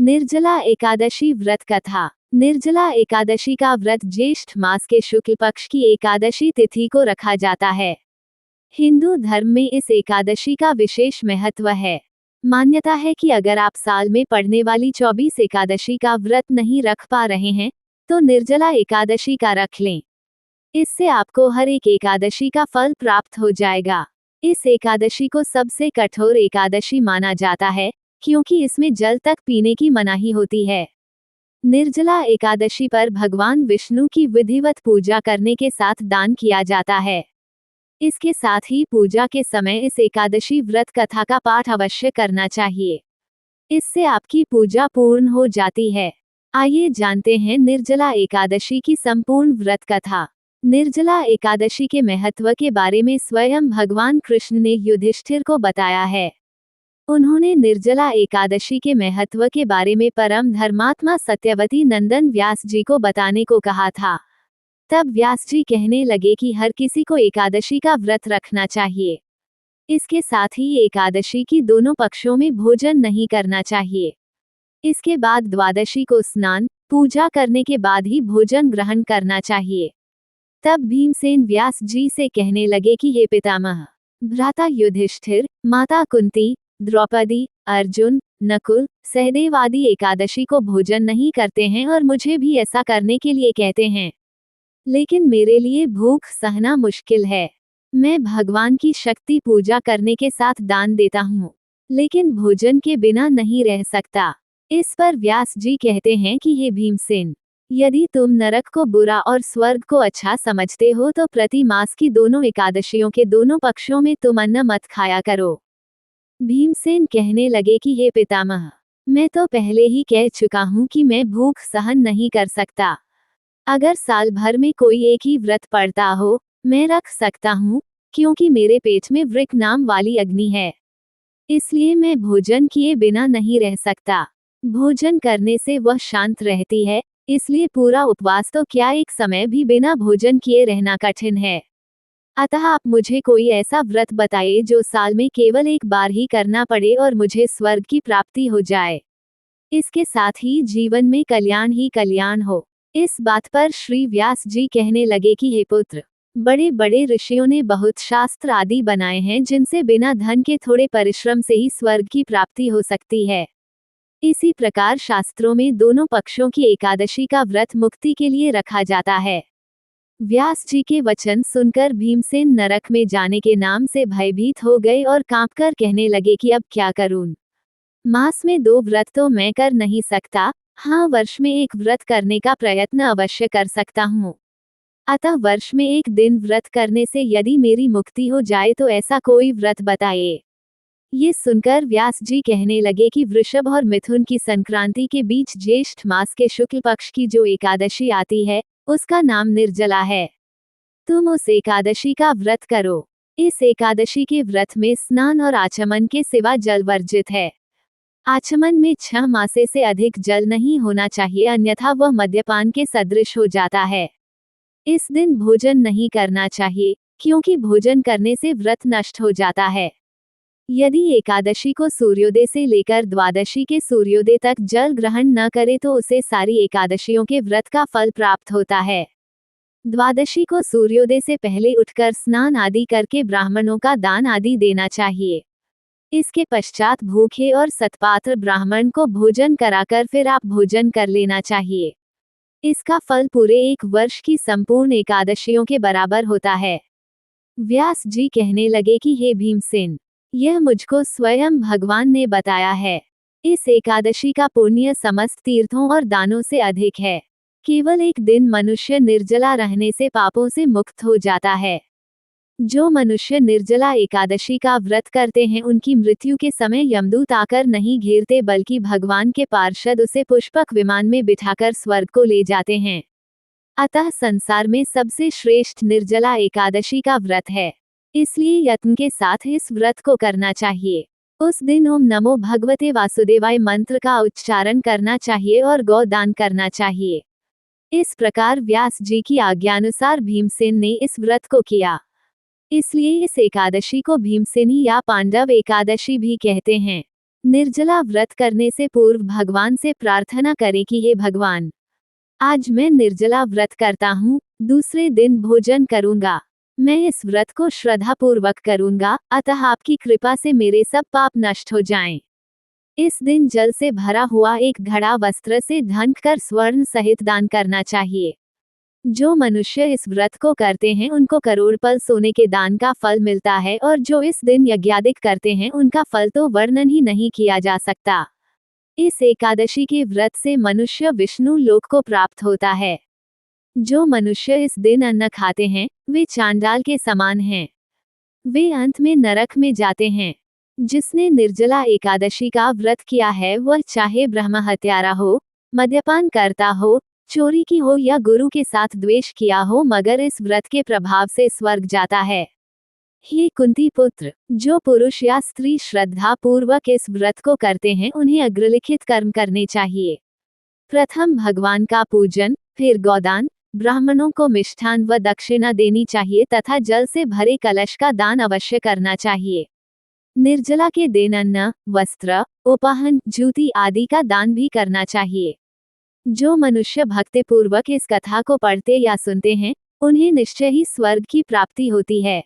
निर्जला एकादशी व्रत कथा। निर्जला एकादशी का व्रत ज्येष्ठ मास के शुक्ल पक्ष की एकादशी तिथि को रखा जाता है। हिंदू धर्म में इस एकादशी का विशेष महत्व है। मान्यता है कि अगर आप साल में पड़ने वाली 24 एकादशी का व्रत नहीं रख पा रहे हैं तो निर्जला एकादशी का रख लें। इससे आपको हर एक एकादशी का फल प्राप्त हो जाएगा। इस एकादशी को सबसे कठोर एकादशी माना जाता है क्योंकि इसमें जल तक पीने की मनाही होती है। निर्जला एकादशी पर भगवान विष्णु की विधिवत पूजा करने के साथ दान किया जाता है। इसके साथ ही पूजा के समय इस एकादशी व्रत कथा का पाठ अवश्य करना चाहिए। इससे आपकी पूजा पूर्ण हो जाती है। आइए जानते हैं निर्जला एकादशी की संपूर्ण व्रत कथा। निर्जला एकादशी के महत्व के बारे में स्वयं भगवान कृष्ण ने युधिष्ठिर को बताया है। उन्होंने निर्जला एकादशी के महत्व के बारे में परम धर्मात्मा सत्यवती नंदन व्यास जी को बताने को कहा था। तब व्यास जी कहने लगे कि हर किसी को एकादशी का व्रत रखना चाहिए। इसके साथ ही एकादशी की दोनों पक्षों में भोजन नहीं करना चाहिए। इसके बाद द्वादशी को स्नान पूजा करने के बाद ही भोजन ग्रहण करना चाहिए। तब भीमसेन व्यास जी से कहने लगे कि हे पितामह, भ्राता युधिष्ठिर, माता कुंती, द्रौपदी, अर्जुन, नकुल, सहदेव आदि एकादशी को भोजन नहीं करते हैं और मुझे भी ऐसा करने के लिए कहते हैं। लेकिन मेरे लिए भूख सहना मुश्किल है। मैं भगवान की शक्ति पूजा करने के साथ दान देता हूँ, लेकिन भोजन के बिना नहीं रह सकता। इस पर व्यास जी कहते हैं कि हे भीमसेन, यदि तुम नरक को बुरा और स्वर्ग को अच्छा समझते हो तो प्रति मास की दोनों एकादशियों के दोनों पक्षों में तुम अन्न मत खाया करो। भीमसेन कहने लगे कि हे पितामह, मैं तो पहले ही कह चुका हूँ कि मैं भूख सहन नहीं कर सकता। अगर साल भर में कोई एक ही व्रत पड़ता हो, मैं रख सकता हूँ, क्योंकि मेरे पेट में वृक नाम वाली अग्नि है। इसलिए मैं भोजन किए बिना नहीं रह सकता। भोजन करने से वह शांत रहती है, इसलिए पूरा उपवास तो क्या एक समय भी बिना भोजन किए रहना कठिन है। अतः आप मुझे कोई ऐसा व्रत बताइए जो साल में केवल एक बार ही करना पड़े और मुझे स्वर्ग की प्राप्ति हो जाए। इसके साथ ही जीवन में कल्याण ही कल्याण हो। इस बात पर श्री व्यास जी कहने लगे कि हे पुत्र, बड़े बड़े ऋषियों ने बहुत शास्त्र आदि बनाए हैं जिनसे बिना धन के थोड़े परिश्रम से ही स्वर्ग की प्राप्ति हो सकती है। इसी प्रकार शास्त्रों में दोनों पक्षों की एकादशी का व्रत मुक्ति के लिए रखा जाता है। व्यास जी के वचन सुनकर भीमसेन नरक में जाने के नाम से भयभीत हो गए और कांपकर कहने लगे कि अब क्या करूं। मास में 2 व्रत तो मैं कर नहीं सकता, हाँ वर्ष में एक व्रत करने का प्रयत्न अवश्य कर सकता हूँ। अतः वर्ष में एक दिन व्रत करने से यदि मेरी मुक्ति हो जाए तो ऐसा कोई व्रत बताइए। ये सुनकर व्यास जी कहने लगे कि वृषभ और मिथुन की संक्रांति के बीच ज्येष्ठ मास के शुक्ल पक्ष की जो एकादशी आती है उसका नाम निर्जला है। तुम उस एकादशी का व्रत करो। इस एकादशी के व्रत में स्नान और आचमन के सिवा जल वर्जित है। आचमन में 6 मासे से अधिक जल नहीं होना चाहिए, अन्यथा वह मद्यपान के सदृश हो जाता है। इस दिन भोजन नहीं करना चाहिए, क्योंकि भोजन करने से व्रत नष्ट हो जाता है। यदि एकादशी को सूर्योदय से लेकर द्वादशी के सूर्योदय तक जल ग्रहण न करे तो उसे सारी एकादशियों के व्रत का फल प्राप्त होता है। द्वादशी को सूर्योदय से पहले उठकर स्नान आदि करके ब्राह्मणों का दान आदि देना चाहिए। इसके पश्चात भूखे और सत्पात्र ब्राह्मण को भोजन कराकर फिर आप भोजन कर लेना चाहिए। इसका फल पूरे एक वर्ष की संपूर्ण एकादशियों के बराबर होता है। व्यास जी कहने लगे कि हे भीमसेन, यह मुझको स्वयं भगवान ने बताया है। इस एकादशी का पुण्य समस्त तीर्थों और दानों से अधिक है। केवल एक दिन मनुष्य निर्जला रहने से पापों से मुक्त हो जाता है। जो मनुष्य निर्जला एकादशी का व्रत करते हैं उनकी मृत्यु के समय यमदूत आकर नहीं घेरते, बल्कि भगवान के पार्षद उसे पुष्पक विमान में बिठाकर स्वर्ग को ले जाते हैं। अतः संसार में सबसे श्रेष्ठ निर्जला एकादशी का व्रत है, इसलिए यत्न के साथ इस व्रत को करना चाहिए। उस दिन ओम नमो भगवते वासुदेवाय मंत्र का उच्चारण करना चाहिए और गौ दान करना चाहिए। इस प्रकार व्यास जी की आज्ञानुसार भीमसेन ने इस व्रत को किया। इसलिए इस एकादशी को भीमसेनी या पांडव एकादशी भी कहते हैं। निर्जला व्रत करने से पूर्व भगवान से प्रार्थना करें कि हे भगवान, आज मैं निर्जला व्रत करता हूँ, दूसरे दिन भोजन करूंगा। मैं इस व्रत को श्रद्धापूर्वक करूंगा, अतः आपकी कृपा से मेरे सब पाप नष्ट हो जाएं। इस दिन जल से भरा हुआ एक घड़ा वस्त्र से ढंक कर स्वर्ण सहित दान करना चाहिए। जो मनुष्य इस व्रत को करते हैं उनको करोड़पल सोने के दान का फल मिलता है, और जो इस दिन यज्ञादिक करते हैं उनका फल तो वर्णन ही नहीं किया जा सकता। इस एकादशी के व्रत से मनुष्य विष्णु लोक को प्राप्त होता है। जो मनुष्य इस दिन अन्न खाते हैं वे चांडाल के समान हैं। वे अंत में नरक में जाते हैं। जिसने निर्जला एकादशी का व्रत किया है वह चाहे ब्रह्म हत्यारा हो, मद्यपान करता हो, चोरी की हो या गुरु के साथ द्वेष किया हो, मगर इस व्रत के प्रभाव से स्वर्ग जाता है। हे कुंती पुत्र, जो पुरुष या स्त्री श्रद्धा पूर्वक इस व्रत को करते हैं उन्हें अग्रलिखित कर्म करने चाहिए। प्रथम भगवान का पूजन, फिर गौदान, ब्राह्मणों को मिष्ठान व दक्षिणा देनी चाहिए तथा जल से भरे कलश का दान अवश्य करना चाहिए। निर्जला के दिन अन्न, वस्त्र, उपहान, जूती आदि का दान भी करना चाहिए। जो मनुष्य भक्तिपूर्वक इस कथा को पढ़ते या सुनते हैं उन्हें निश्चय ही स्वर्ग की प्राप्ति होती है।